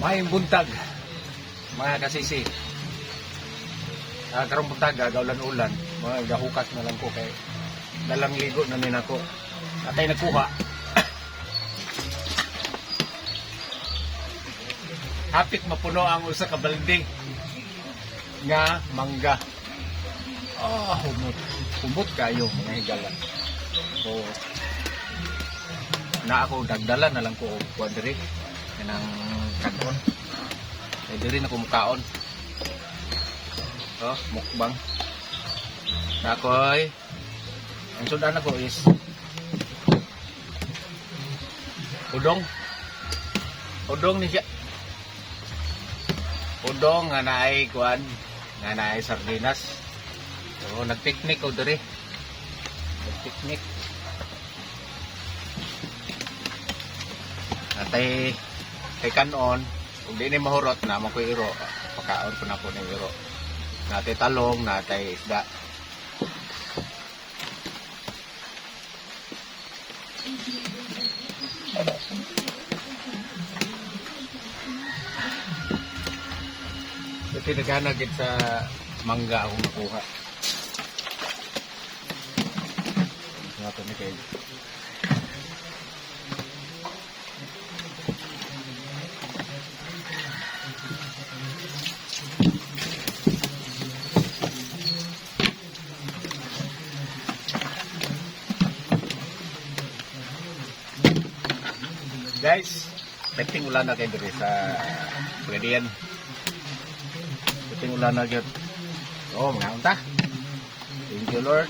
May buntag, mga kasisi. Karong buntag, gagawlan-ulan. Mga gahukas na lang ko kay dalang ligo na nina ko. Atay nagkuha. Hapit mapuno ang usa ka balde nga mangga. Humot. Humot kayo, mga higala. So, na ako dagdala na lang ko kuha diri ng kanon. Ay diri na kumukaon. Mukbang. Nakoy. Ang sudan ako is udong. Udong ni siya. Udong nga naay kuan, nga naay sardinas. So nagpiknik ko diri. Nagpiknik. Natay kay kanon, kung di ni mahurot na mo ko iro, pakaon ko na po ng iro. Natay talong, natay isda. Kasi naghanagit sa mangga akong nakuha. Nga ito ni kayo. Guys, peting ulan na kayo dito sa Pwedian. Peting ulan na kayo. Mga unta. Thank you, Lord.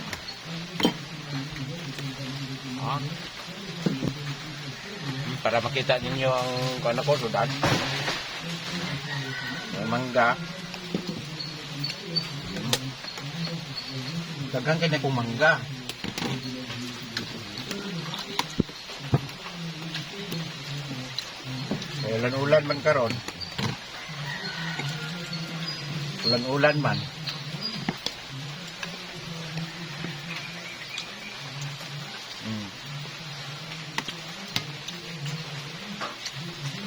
Para makita ninyo ang kuwan ko, sudan. Yung mangga. Daghang kanya kong mangga. Ulan-ulan man karon. Ulan-ulan man.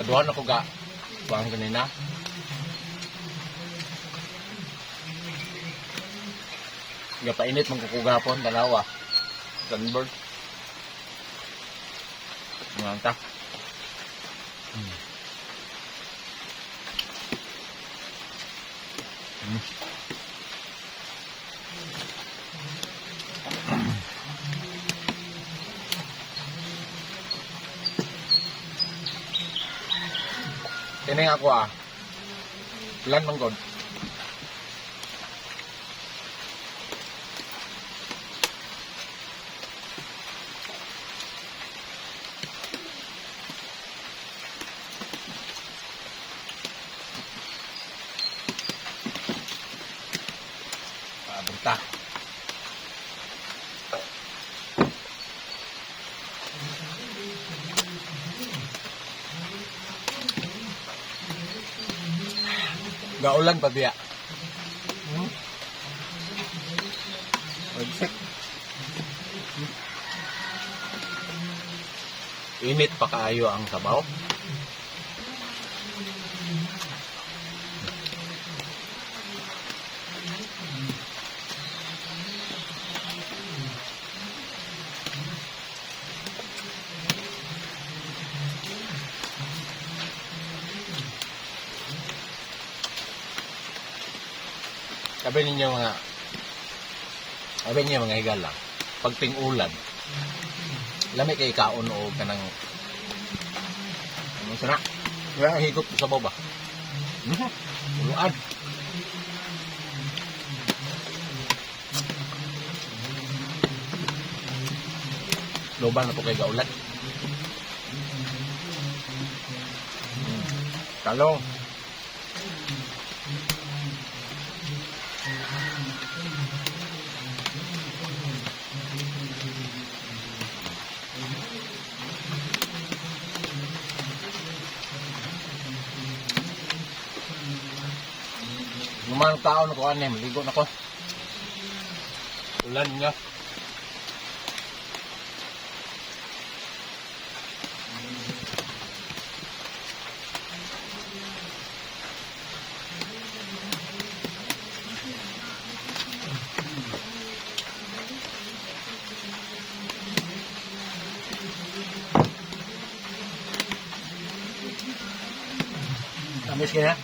Kaduhan ako ga. Buang kanina. Painit man kukugapon, dalawa. Sunbird. Nganta. Ini ako Ilan man god. Bertah. Gaulan pa biya. Init pa kaayo ang sabaw. Sabi niyo mga higala, pag ting-ulan, lami kay kaon o kanang ano sana? Wala higop sa baba. Uluan. Loban na po kay gaulan. Talong. Lumanong taon ako maligo na ko. Ulan nga. Tamis kaya?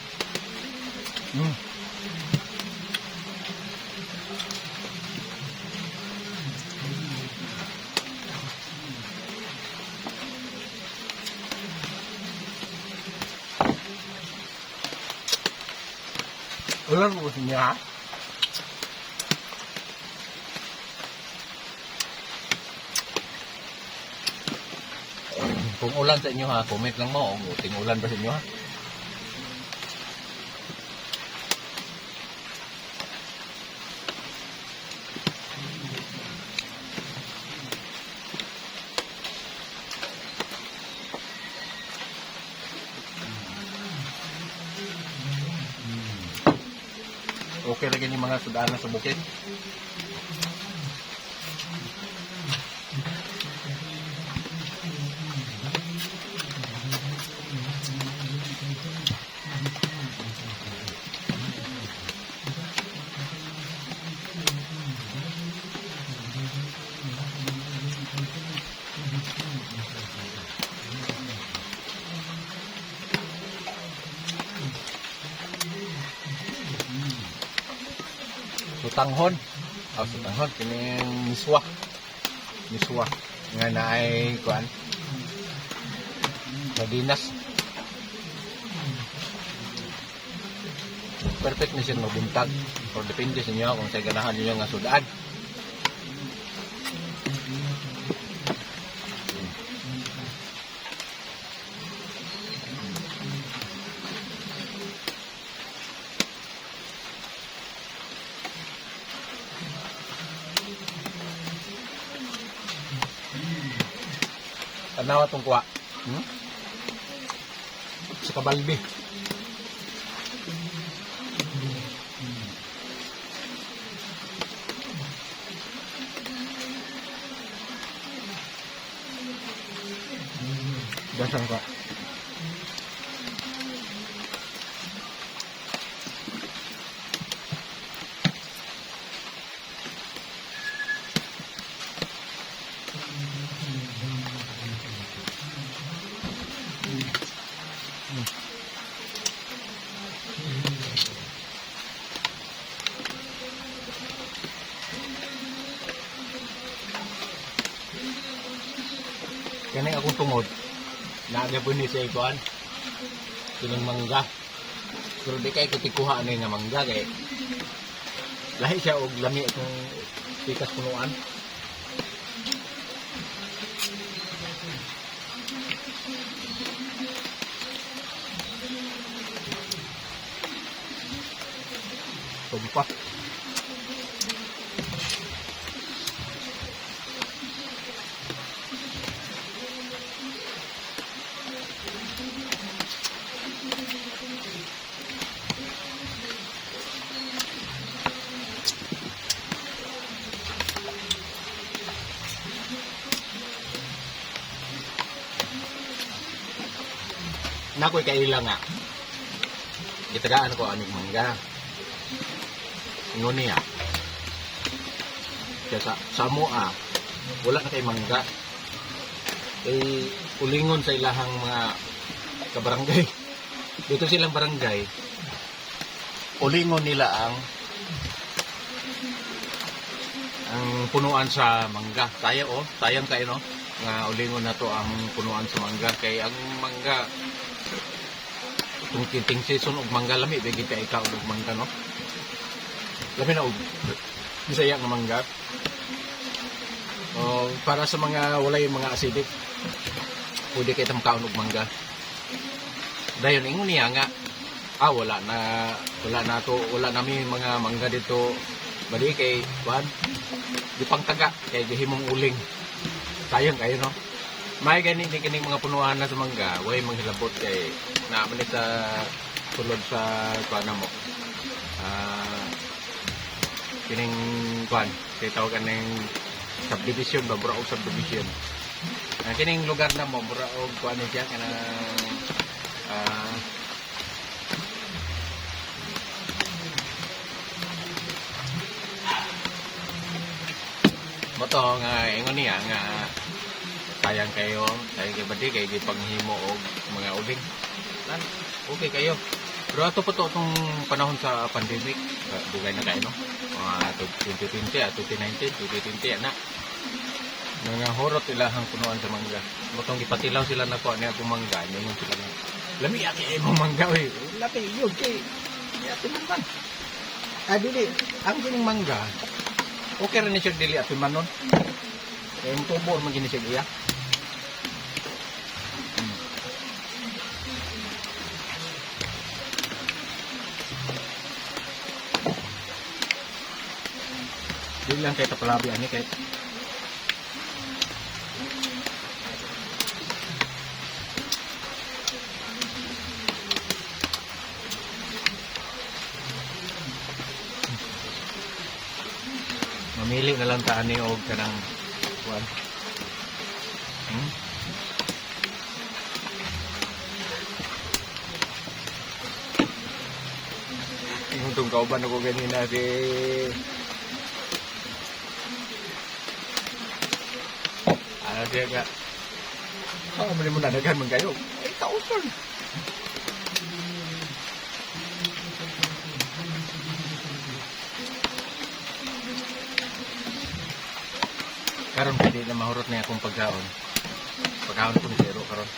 Ulan mo gusto niya, ha? Kung ulan sa inyo ha, comment lang mo kung uting ulan ba sa inyo ha. Okay lagi ni mga sudahan sa bukid. Sutanghon. Sutanghon kining miswa. Miswa nga naay kuan. Sardinas. Perfect na siya mabuntag. Or depende sa inyo kung sa ganahan niyo nga sudaan. Tanawa itong kuha. Sa kabalbi. Dasang ka. Kani akong tungod. Naagapon ni sa ikuan. Kining mangga. Pero di kay kutikuha ani nga mangga kay lahi siya og lami akong pikas punuan. Sumpah. Nakoy kailang nga. Gitagaan ko aning mangga. Ingon niya. Kaya sa mua, wala na kay mangga. Eh, ulingon sa ilahang mga kabarangay. Dito silang barangay, ulingon nila ang punuan sa mangga. Sayang kayo no? Nga ulingon na to ang punuan sa mangga. Kay ang mangga, itong kinting season og mangga lami, bigit ka ikaw og mangga no? Lami na og bisaya nga mangga. Para sa mga walay mga acidic, pwede kayo tamkaon og mangga. Dayon ingon niya nga, wala na mi mga mangga dito. Bali kay kuan, di pang taga kay gihimong uling. Sayang kayo no. May gani ni kining mga punuan na sa mangga, way manghilabot kay naaman sa sulod sa kuan mo. Kining kuan, kay tawagan ning subdivision ba, Buraog subdivision. Kining lugar na mo, Buraog kuan ni siya kana moto nga ingon niya nga sayang kayo badi kay gipanghimo og mga ubing lan okay kayo pero ato pa to itong panahon sa pandemic dugay na kayo no mga 2020 at 2019 2020 na mga horot ilahang punuan sa mangga motong gipatilaw sila na ko ani akong mangga ningon sila na lami ati mo mangga oy lami yun kay ati man dili ang gining mangga okay ra ni siya dili ati man nun kaya yung tubo man gini siya iya Dili lang kay tapalabi ani kay mamili na lang ta ani og kanang kuan. Ingutong kauban ako ganina si dia gak mali mo nadagan man kayo ay kauson karon pwede na mahurot na akong pagkaon ko ni zero karon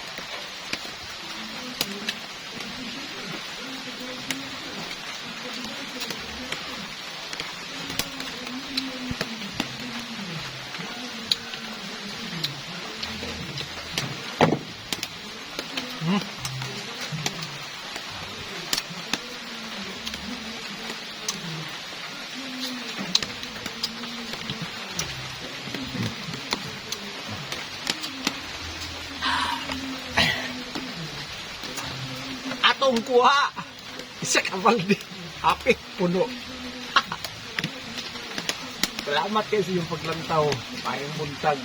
atong kuha isa ka balde apik puno salamat kayo sa iyong paglantaw payong buntag